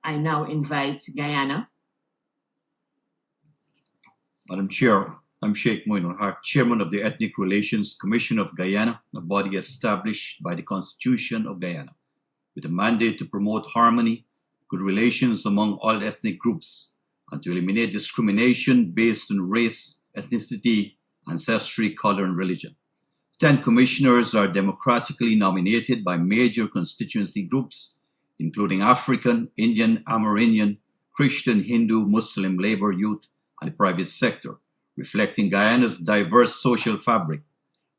I now invite Guyana. Madam Chair, I'm Shaikh Moeenul Hack, Chairman of the Ethnic Relations Commission of Guyana, a body established by the Constitution of Guyana, with a mandate to promote harmony, good relations among all ethnic groups, and to eliminate discrimination based on race, ethnicity, ancestry, color, and religion. 10 commissioners are democratically nominated by major constituency groups, including African, Indian, Amerindian, Christian, Hindu, Muslim, labor, youth, and the private sector, reflecting Guyana's diverse social fabric.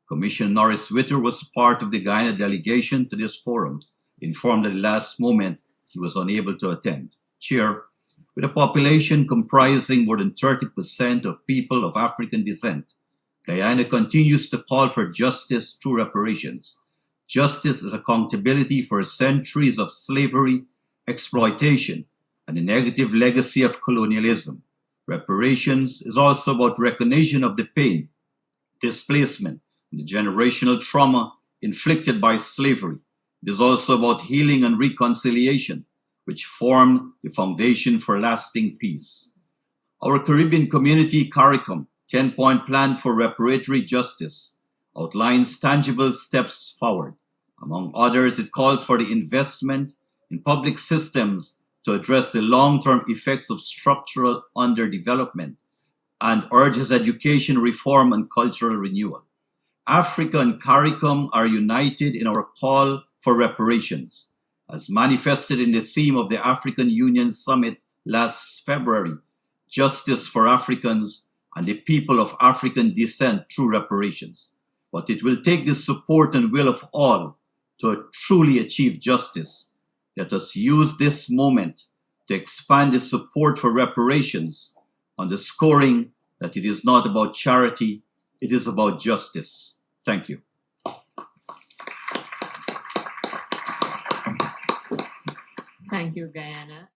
Commissioner Norris Witter was part of the Guyana delegation to this forum, informed at the last moment he was unable to attend. Chair, with a population comprising more than 30% of people of African descent, Guyana continues to call for justice through reparations. Justice is accountability for centuries of slavery, exploitation, and the negative legacy of colonialism. Reparations is also about recognition of the pain, displacement, and the generational trauma inflicted by slavery. It is also about healing and reconciliation, which form the foundation for lasting peace. Our Caribbean community, CARICOM, 10-point plan for reparatory justice, outlines tangible steps forward. Among others, it calls for the investment in public systems to address the long-term effects of structural underdevelopment and urges education reform and cultural renewal. Africa and CARICOM are united in our call for reparations, as manifested in the theme of the African Union Summit last February, Justice for Africans and the People of African Descent through Reparations. But it will take the support and will of all to truly achieve justice. Let us use this moment to expand the support for reparations, underscoring that it is not about charity, it is about justice. Thank you. Thank you, Guyana.